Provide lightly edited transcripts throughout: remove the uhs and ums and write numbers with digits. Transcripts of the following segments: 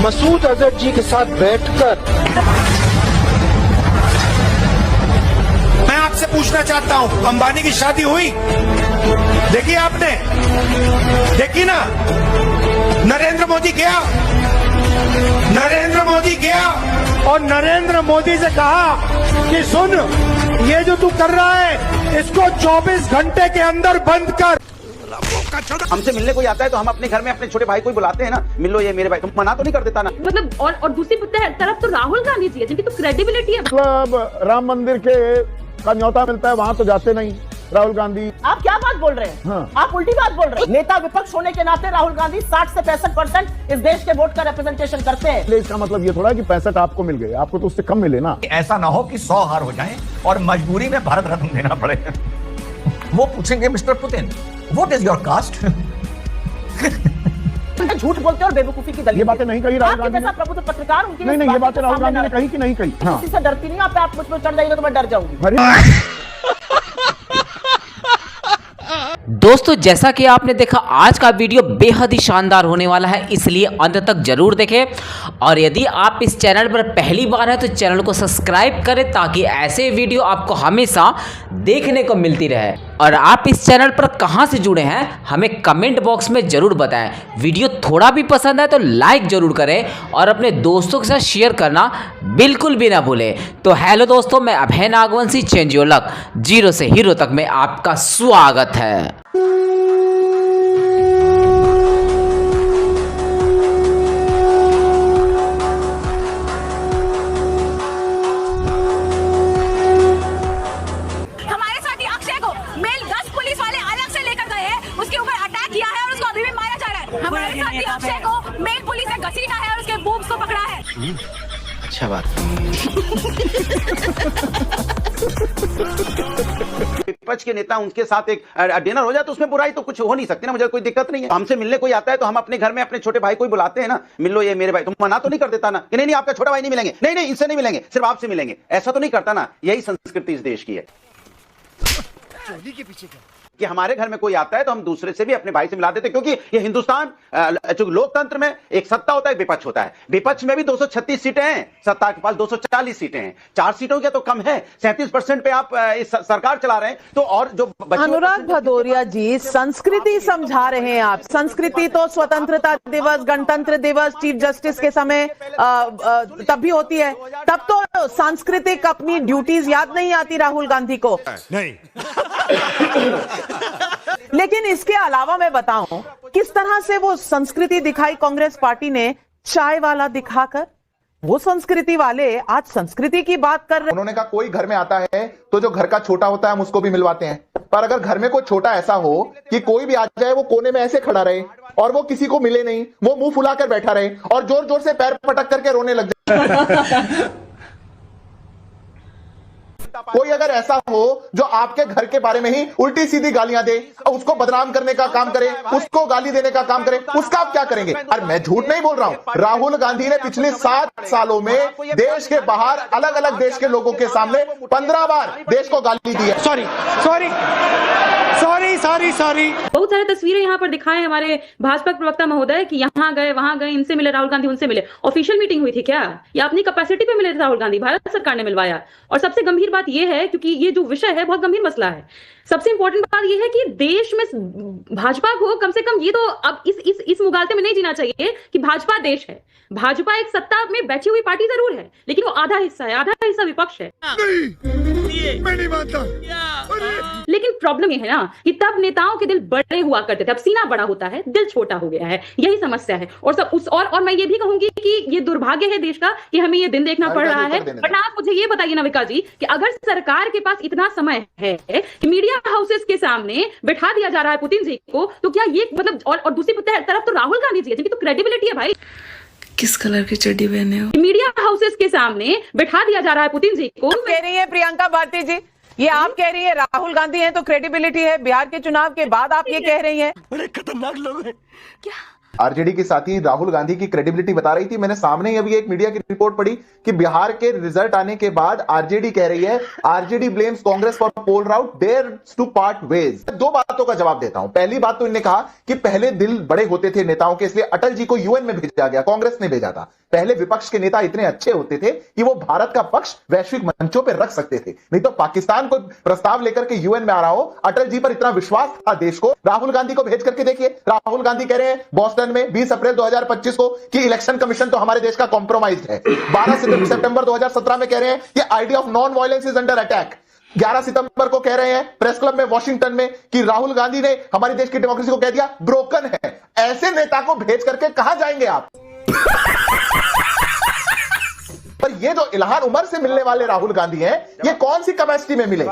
मसूद अजहर जी के साथ बैठकर मैं आपसे पूछना चाहता हूं, अंबानी की शादी हुई? देखी आपने? देखी ना? नरेंद्र मोदी गया, नरेंद्र मोदी गया और नरेंद्र मोदी से कहा कि सुन, ये जो तू कर रहा है इसको 24 घंटे के अंदर बंद कर। हमसे मिलने कोई आता है तो हम अपने घर में अपने छोटे भाई को बुलाते हैं ना, मिलो ये मेरे भाई, तुम मना तो नहीं कर देता ना? मतलब और दूसरी तरफ तो राहुल गांधी जी है जिनकी तो क्रेडिबिलिटी है। मतलब राम मंदिर के का न्योता मिलता है वहाँ तो जाते नहीं राहुल गांधी। आप क्या बात बोल रहे हैं? हाँ। आप उल्टी बात बोल रहे हैं। नेता विपक्ष होने के नाते राहुल गांधी 60 से 65% इस देश के वोट का रिप्रेजेंटेशन करते हैं। इसलिए इसका मतलब ये थोड़ा है कि 65 आपको मिल गए, आपको तो उससे कम मिले ना। ऐसा ना हो कि 100 हार हो जाएं और मजबूरी में भारत रत्न देना पड़े। वो पूछेंगे mister Putin, what is your cast? झूठ बोलते और बेवकूफी की दलील। ये बातें नहीं कही राहुल गांधी ने। प्रबुद्ध पत्रकार उनकी नहीं, ये बातें राहुल गांधी ने कही कि नहीं कही? हाँ। किसी से डरती नहीं। आप मुझ पर चढ़ जाइएगा तो मैं डर जाऊंगी। दोस्तों, जैसा कि आपने देखा, आज का वीडियो बेहद ही शानदार होने वाला है, इसलिए अंत तक जरूर देखें। और यदि आप इस चैनल पर पहली बार हैं तो चैनल को सब्सक्राइब करें ताकि ऐसे वीडियो आपको हमेशा देखने को मिलती रहे। और आप इस चैनल पर कहां से जुड़े हैं हमें कमेंट बॉक्स में जरूर बताएं। वीडियो थोड़ा भी पसंद आए तो लाइक जरूर करें और अपने दोस्तों के साथ शेयर करना बिल्कुल भी ना भूलें। तो हेलो दोस्तों, मैं Abhay Nagvanshi, change your luck, zero से हीरो तक में आपका स्वागत है। हमारे साथ ही अक्षय को मेल 10 पुलिस वाले अलग से लेकर गए हैं, उसके ऊपर अटैक किया है और उसको अभी भी मारा जा रहा है। हमारे साथ ही अक्षय को मेल पुलिस ने घसीटा है और उसके बूब्स को पकड़ा है। अच्छा बात। विपक्ष के नेता उनके साथ एक डिनर हो जाए तो उसमें बुराई तो कुछ हो नहीं सकती ना, मुझे कोई दिक्कत नहीं है। हमसे मिलने कोई आता है तो हम अपने घर में अपने छोटे भाई को बुलाते हैं ना, मिलो ये मेरे भाई, तुम मना तो नहीं कर देता ना कि नहीं आपका छोटा भाई नहीं मिलेंगे, नहीं इनसे नहीं मिलेंगे, सिर्फ आपसे मिलेंगे, ऐसा तो नहीं करता ना। यही संस्कृति इस देश की है कि हमारे घर में कोई आता है तो हम दूसरे से भी अपने भाई से मिला देते, क्योंकि ये हिंदुस्तान लोकतंत्र में एक सत्ता होता है, विपक्ष होता है। विपक्ष में भी 236 सीटें हैं, सत्ता के पास 240 सीटें हैं। 4 सीटों क्या तो कम है। 37% पे आप इस सरकार चला रहे हैं, तो और जो अनुराग भदौरिया जी संस्कृति समझा रहे हैं आप। संस्कृति तो स्वतंत्रता दिवस, गणतंत्र दिवस, चीफ जस्टिस के समय तब भी होती है। तब तो सांस्कृतिक अपनी ड्यूटीज याद नहीं आती राहुल गांधी को। नहीं। लेकिन इसके अलावा मैं बताऊं किस तरह से वो संस्कृति दिखाई कांग्रेस पार्टी ने चाय वाला दिखाकर। वो संस्कृति वाले आज संस्कृति की बात कर रहे। उन्होंने कहा कोई घर में आता है तो जो घर का छोटा होता है हम उसको भी मिलवाते हैं, पर अगर घर में कोई छोटा ऐसा हो कि कोई भी आ जाए वो कोने में ऐसे खड़ा रहे और वो किसी को मिले नहीं, वो मुंह फुलाकर बैठा रहे और जोर जोर से पैर पटक करके रोने लग जाए। कोई अगर ऐसा हो जो आपके घर के बारे में ही उल्टी सीधी गालियां दे, उसको बदनाम करने का काम करे, उसको गाली देने का काम करे, उसका आप क्या करेंगे? और मैं झूठ नहीं बोल रहा हूं, राहुल गांधी ने पिछले 7 सालों में देश के बाहर अलग अलग देश के लोगों के सामने 15 बार देश को गाली दी है। सॉरी। बहुत सारी तस्वीरें यहाँ पर दिखाए हमारे भाजपा प्रवक्ता महोदय कि यहाँ गए वहां गए, इनसे मिले राहुल गांधी, उनसे मिले। ऑफिशियल मीटिंग हुई थी क्या, या अपनी कैपेसिटी पे मिले थे राहुल गांधी? भारत सरकार ने मिलवाया। और सबसे गंभीर बात यह है, क्योंकि ये जो विषय है बहुत गंभीर मसला है, सबसे इंपॉर्टेंट बात यह है कि देश में भाजपा को कम से कम ये तो अब इस मुगालते में नहीं जीना चाहिए कि भाजपा देश है। भाजपा एक सत्ता में बैठी हुई पार्टी जरूर है, लेकिन वो आधा हिस्सा है, आधा हिस्सा विपक्ष है। मैं नहीं मानता। लेकिन प्रॉब्लम ये है ना कि तब नेताओं के दिल बड़े हुआ करते थे, अब सीना बड़ा होता है, दिल छोटा हो गया है। यही समस्या है। और मैं ये भी कहूंगी कि ये दुर्भाग्य है देश का कि हमें ये दिन देखना पड़ रहा है। वरना आप मुझे ये बताइए ना विकास जी कि अगर सरकार के पास इतना समय है कि मीडिया हाउसेस के सामने बैठा दिया जा रहा है पुतिन जी को, तो क्या ये मतलब और दूसरी तरफ तो राहुल गांधी जी है जिनकी तो क्रेडिबिलिटी है भाई। किस कलर की चड्डी पहने हो? मीडिया हाउसेस के सामने बैठा दिया जा रहा है पुतिन जी को। कह रही है प्रियंका भारती जी, ये आप कह रही है राहुल गांधी है तो क्रेडिबिलिटी है। बिहार के चुनाव के बाद आप ये कह रही हैं। बड़े खतरनाक लोग हैं। क्या आरजेडी के साथी राहुल गांधी की क्रेडिबिलिटी बता रही थी। मैंने सामने ही अभी एक मीडिया की रिपोर्ट पढ़ी कि बिहार के रिजल्ट आने के बाद आरजेडी कह रही है, RJD blames Congress for poll rout, dares to part ways. दो बातों का जवाब देता हूं। पहली बात तो इन्होंने कहा कि पहले दिल बड़े होते थे नेताओं के, इसलिए अटल जी को यूएन में भेजा गया, कांग्रेस ने भेजा था। पहले विपक्ष के नेता इतने अच्छे होते थे कि वो भारत का पक्ष वैश्विक मंचों पर रख सकते थे, नहीं तो पाकिस्तान को प्रस्ताव लेकर के यूएन में आ रहा हो। अटल जी पर इतना विश्वास था देश को। राहुल गांधी को भेज करके देखिए, राहुल गांधी कह रहे हैं बोस्टन में 20 अप्रैल 2025 को कि इलेक्शन कमीशन तो हमारे देश का कॉम्प्रोमाइज है। 12 सितंबर 2017 में कह रहे हैं कि idea of non violence is under attack. 11 सितंबर को कह रहे हैं प्रेस क्लब में वॉशिंगटन में कि राहुल गांधी ने हमारी देश की डेमोक्रेसी को कह दिया ब्रोकन है। ऐसे नेता को भेज करके कहां जाएंगे आप? पर ये जो इल्हार उमर से मिलने वाले राहुल गांधी हैं, ये कौन सी कैपेसिटी में मिले?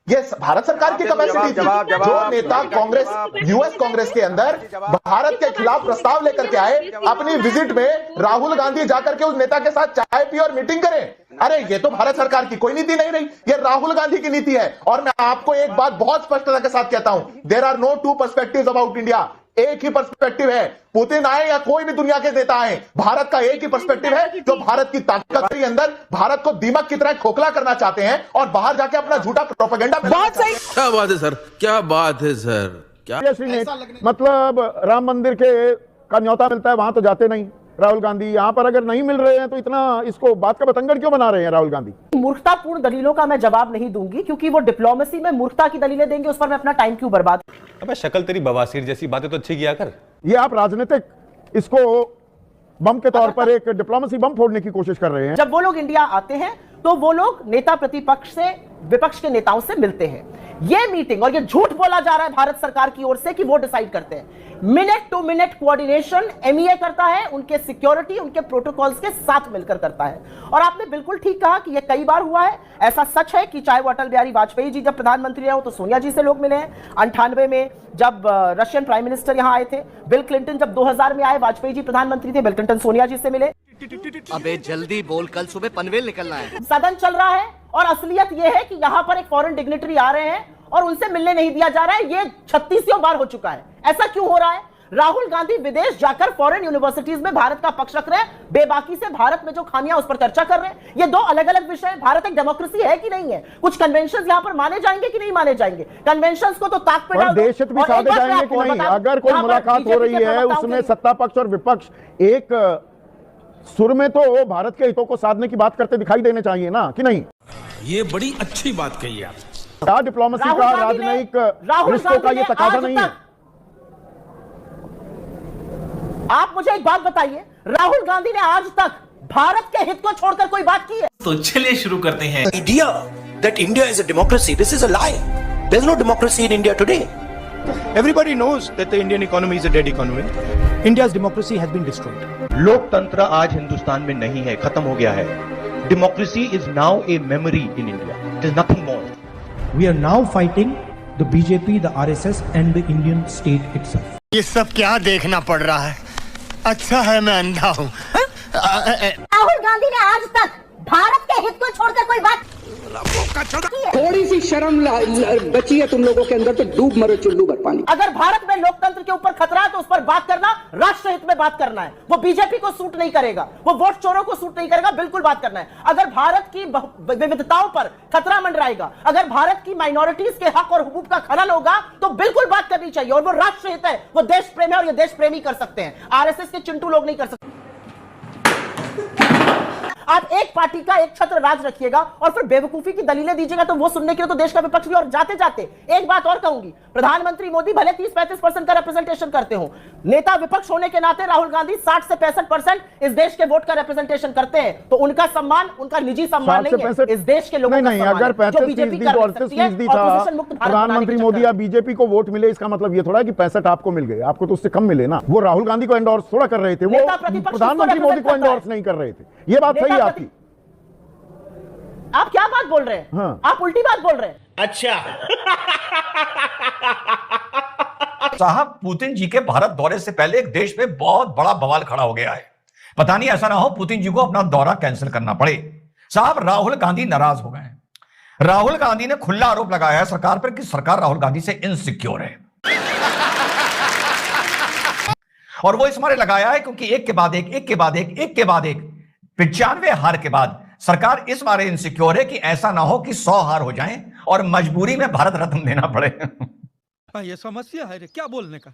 ये भारत सरकार की कैपेसिटी थी। जो नेता कांग्रेस, यूएस कांग्रेस के अंदर भारत के खिलाफ प्रस्ताव लेकर के आए, अपनी विजिट में राहुल गांधी जाकर के उस नेता के साथ चाय पी और मीटिंग करें। अरे ये तो भारत सरकार की कोई नीति नहीं रही, ये राहुल गांधी की नीति है। और मैं आपको एक बात बहुत स्पष्टता के साथ कहता हूं, there are no two perspectives about India. एक ही पर्सपेक्टिव है, पुतिन आए या कोई भी दुनिया के नेता आए, भारत का एक ही पर्सपेक्टिव है, जो भारत की ताकत के अंदर भारत को दीमक की तरह खोखला करना चाहते हैं और बाहर जाके अपना झूठा प्रोपेगेंडा। बहुत सही। क्या बात है सर, क्या बात है सर, क्या मतलब राम मंदिर के का न्योता मिलता है, वहां तो जाते नहीं राहुल गांधी। यहाँ पर अगर नहीं मिल रहे हैं तो इतना इसको बात का बतंगड़ क्यों बना रहे हैं राहुल गांधी? मूर्खतापूर्ण दलीलों का मैं जवाब नहीं दूंगी, क्योंकि वो डिप्लोमेसी में मूर्खता की दलीलें देंगे, उस पर मैं अपना टाइम क्यों बर्बाद। अबे शक्ल तेरी बवासीर जैसी बातें तो अच्छी किया कर। ये आप राजनीतिक इसको बम के तौर पर एक डिप्लोमेसी बम फोड़ने की कोशिश कर रहे हैं। जब वो लोग इंडिया आते हैं तो वो लोग नेता प्रतिपक्ष से, विपक्ष के नेताओं से मिलते हैं। ये मीटिंग और ये झूठ बोला जा रहा है भारत सरकार की ओर से कि वो डिसाइड करते हैं। Minute to minute coordination MEA करता है, उनके सिक्योरिटी, उनके प्रोटोकॉल्स के साथ मिलकर करता है। और आपने बिल्कुल ठीक कहा कि ये कई बार हुआ है। ऐसा सच है कि चाहे वो अटल बिहारी वाजपेयी जी जब प्रधानमंत्री रहे हो तो सोनिया जी से लोग मिले हैं। 98 में जब रशियन प्राइम मिनिस्टर यहां आए थे, बिल क्लिंटन जब 2000 में आए, वाजपेयी जी प्रधानमंत्री थे, बिल क्लिंटन सोनिया जी से मिले। अबे जल्दी बोल, कल सुबह पनवेल निकलना है। सदन चल रहा है और असलियत यह है कि यहां पर एक फॉरेन डिग्निटरी आ रहे हैं और उनसे मिलने नहीं दिया जा रहा है। ये 36 बार हो चुका है। ऐसा क्यों हो रहा है? राहुल गांधी विदेश जाकर फॉरेन यूनिवर्सिटीज में भारत का पक्ष रख रहे हैं, बेबाकी से भारत में जो खामियां उस पर चर्चा कर रहे हैं। ये दो अलग अलग विषय हैं। भारत एक डेमोक्रेसी है कि नहीं है? कुछ कन्वेंशन यहां पर माने जाएंगे कि नहीं माने जाएंगे? कन्वेंशन को तो ताक पे डाल दो। देश हित भी साधे जाएंगे कि नहीं? अगर कोई मुलाकात हो रही है उसमें सत्ता पक्ष और विपक्ष एक सुर में, तो भारत के हितों को साधने की बात करते दिखाई देने चाहिए ना, कि नहीं? ये बड़ी अच्छी बात कही आप। क्या डिप्लोमेसी का, राजनयिक रिश्तों का ये तकाजा नहीं है? आप मुझे एक बात बताइए, राहुल गांधी ने आज तक भारत के हित को छोड़कर कोई बात की है? तो चलिए शुरू करते हैं। Idea that India is a democracy, this is a lie. There's no democracy in India today. Everybody knows that the Indian economy is a dead economy. India's democracy has been destroyed. लोकतंत्र आज हिंदुस्तान में नहीं है, खत्म हो गया है। Democracy is now a memory in India. It is nothing more. We are now fighting the BJP, the RSS and the Indian state itself. ये सब क्या देखना पड़ रहा है? अच्छा है मैं अंधा हूँ। राहुल गांधी ने आज तक भारत के हित को छोड़कर कोई बात, थोड़ी सी शर्म बची है तुम लोगों के अंदर तो डूब मरो चुल्लू भर पानी। अगर भारत में लोकतंत्र के ऊपर खतरा है तो उस पर बात करना राष्ट्र हित में बात करना है। वो बीजेपी को सूट नहीं करेगा, वो वोट चोरों को सूट नहीं करेगा, बिल्कुल बात करना है। अगर भारत की विविधताओं पर खतरा मंडराएगा, अगर भारत की माइनॉरिटीज के हक और हुकूक का खनन होगा तो बिल्कुल बात करनी चाहिए। और वो राष्ट्र हित है, वो देश प्रेम है और ये देश प्रेमी कर सकते हैं, आरएसएस के चिंटू लोग नहीं कर सकते। आप एक पार्टी का एक छत्र राज रखिएगा और फिर बेवकूफी की दलीलें दीजिएगा तो वो सुनने के लिए तो देश का विपक्ष भी। और जाते जाते एक बात और कहूंगी, प्रधानमंत्री मोदी भले 30-35% का रिप्रेजेंटेशन करते हो, नेता विपक्ष होने के नाते राहुल गांधी 60 से 65% इस देश के वोट का रिप्रेजेंटेशन करते हैं। तो उनका सम्मान, उनका निजी सम्मान नहीं है, इस देश के लोगों का सम्मान है। अगर 35% था प्रधानमंत्री मोदी या बीजेपी को वोट मिले, इसका मतलब ये थोड़ा है कि 65 आपको मिल गए, आपको तो उससे कम मिले ना। वो राहुल गांधी को एंडोर्स थोड़ा कर रहे थे, वो प्रधानमंत्री मोदी को एंडोर्स नहीं कर रहे थे। ये बात सही है आपकी। आप क्या बात बोल रहे हैं? हाँ। आप उल्टी बात बोल रहे हैं। अच्छा। साहब, पुतिन जी के भारत दौरे से पहले एक देश में बहुत बड़ा बवाल खड़ा हो गया है। पता नहीं ऐसा ना हो पुतिन जी को अपना दौरा कैंसिल करना पड़े। साहब, राहुल गांधी नाराज हो गए। राहुल गांधी ने खुला आरोप लगाया है सरकार पर कि सरकार राहुल गांधी से इनसिक्योर है और वो इस मारे लगाया है क्योंकि एक के बाद एक 95 हार के बाद सरकार इस मारे इनसिक्योर है कि ऐसा ना हो कि 100 हार हो जाएं और मजबूरी में भारत रत्न देना पड़े। ये समस्या है, क्या बोलने का।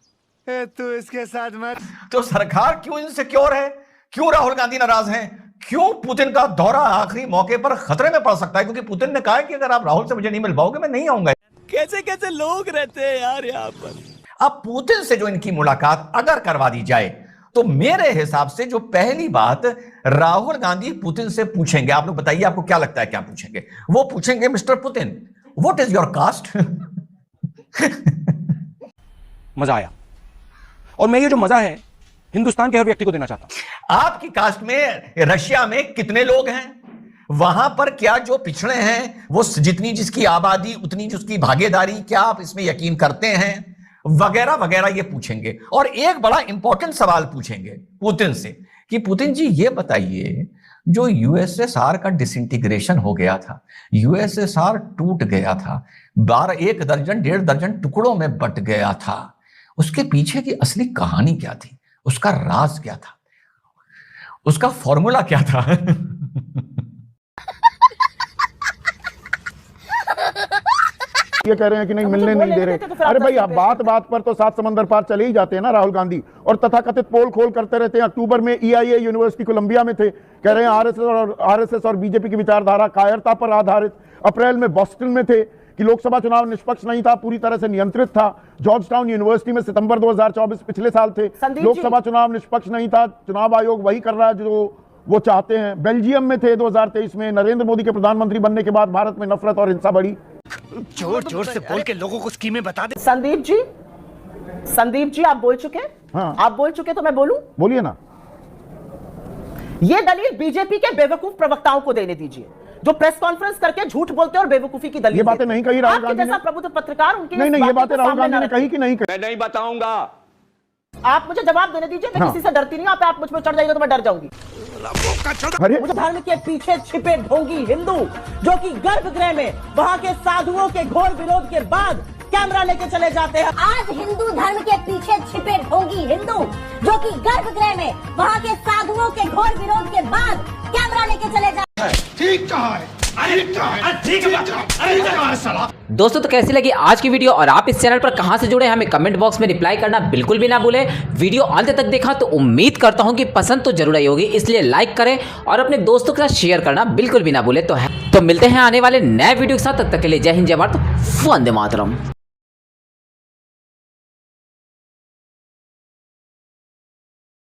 तू इसके साथ मत। तो सरकार क्यों इनसिक्योर है, क्यों राहुल गांधी नाराज हैं, क्यों पुतिन का दौरा आखिरी मौके पर खतरे में पड़ सकता है, क्योंकि पुतिन ने कहा है कि अगर आप राहुल से मुझे नहीं मिल पाओगे मैं नहीं आऊंगा। कैसे कैसे लोग रहते हैं यार यहाँ पर। अब पुतिन से जो इनकी मुलाकात अगर करवा दी जाए तो मेरे हिसाब से जो पहली बात राहुल गांधी पुतिन से पूछेंगे, आप लोग बताइए आपको क्या लगता है क्या पूछेंगे? वो पूछेंगे mister Putin what is your cast. मजा आया, और मैं ये जो मजा है हिंदुस्तान के हर व्यक्ति को देना चाहता हूं। आपकी कास्ट में रशिया में कितने लोग हैं, वहां पर क्या जो पिछड़े हैं वो जितनी जिसकी आबादी उतनी जिसकी भागीदारी, क्या आप इसमें यकीन करते हैं, वगैरह वगैरह ये पूछेंगे। और एक बड़ा इंपॉर्टेंट सवाल पूछेंगे पुतिन से कि पुतिन जी ये बताइए जो यूएसएसआर का डिसइंटीग्रेशन हो गया था, यूएसएसआर टूट गया था, 1 दर्जन 1.5 दर्जन टुकड़ों में बट गया था, उसके पीछे की असली कहानी क्या थी, उसका राज क्या था, उसका फॉर्मूला क्या था? ये कह रहे हैं कि नहीं मिलने नहीं दे रहे। अरे भाई आप बात पर तो 7 समंदर पार चले ही जाते हैं ना राहुल गांधी, और तथाकथित पोल खोल करते रहते हैं। अक्टूबर में EIA यूनिवर्सिटी कोलंबिया में थे, कह रहे हैं आरएसएस और बीजेपी की विचारधारा कायरता पर आधारित। अप्रैल में बॉस्टन में थे कि लोकसभा चुनाव निष्पक्ष नहीं था, पूरी तरह से नियंत्रित था। जॉर्ज टाउन यूनिवर्सिटी में सितंबर 2024 पिछले साल थे, लोकसभा चुनाव निष्पक्ष नहीं था, चुनाव आयोग वही कर रहा है जो वो चाहते हैं। बेल्जियम में थे 2023 में। नरेंद्र मोदी के प्रधानमंत्री बनने के बाद भारत में नफरत और हिंसा बढ़ी। जोर जोर से बोल के लोगों को स्कीमें बता दे। संदीप जी आप बोल चुके? हाँ। आप बोल चुके तो मैं बोलूं? बोलिए ना। ये दलील बीजेपी के बेवकूफ प्रवक्ताओं को देने दीजिए जो प्रेस कॉन्फ्रेंस करके झूठ बोलते हैं और बेवकूफी की दलील। ये बातें नहीं कही राहुल गांधी ने। प्रबुद्ध पत्रकार उनके नहीं, ये बातें राहुल गांधी ने कही कि नहीं कही? मैं नहीं बताऊंगा। आप मुझे जवाब देने दीजिए। मैं किसी से डरती नहीं हूं। आप मुझ पर चढ़ जाइएगा तो मैं डर जाऊंगी। मुझे धर्म के पीछे छिपे ढोंगी हिंदू जो कि गर्भगृह में वहां के साधुओं के घोर विरोध के बाद कैमरा लेके चले जाते हैं। आज हिंदू धर्म के पीछे छिपे ढोंगी हिंदू जो कि गर्भगृह में वहां के साधुओं के घोर विरोध के बाद कैमरा लेके चले जाते हैं। ठीक कहा है। दोस्तों तो कैसी लगी आज की वीडियो और आप इस चैनल पर कहां से जुड़े हमें कमेंट बॉक्स में रिप्लाई करना बिल्कुल भी ना भूलें। वीडियो अंत तक देखा तो उम्मीद करता हूं कि पसंद तो जरूर आई होगी, इसलिए लाइक करें और अपने दोस्तों के साथ शेयर करना बिल्कुल भी ना भूलें। तो मिलते हैं आने वाले नए वीडियो के साथ, तब तक के लिए जय हिंद जय भारत, वंदे मातरम।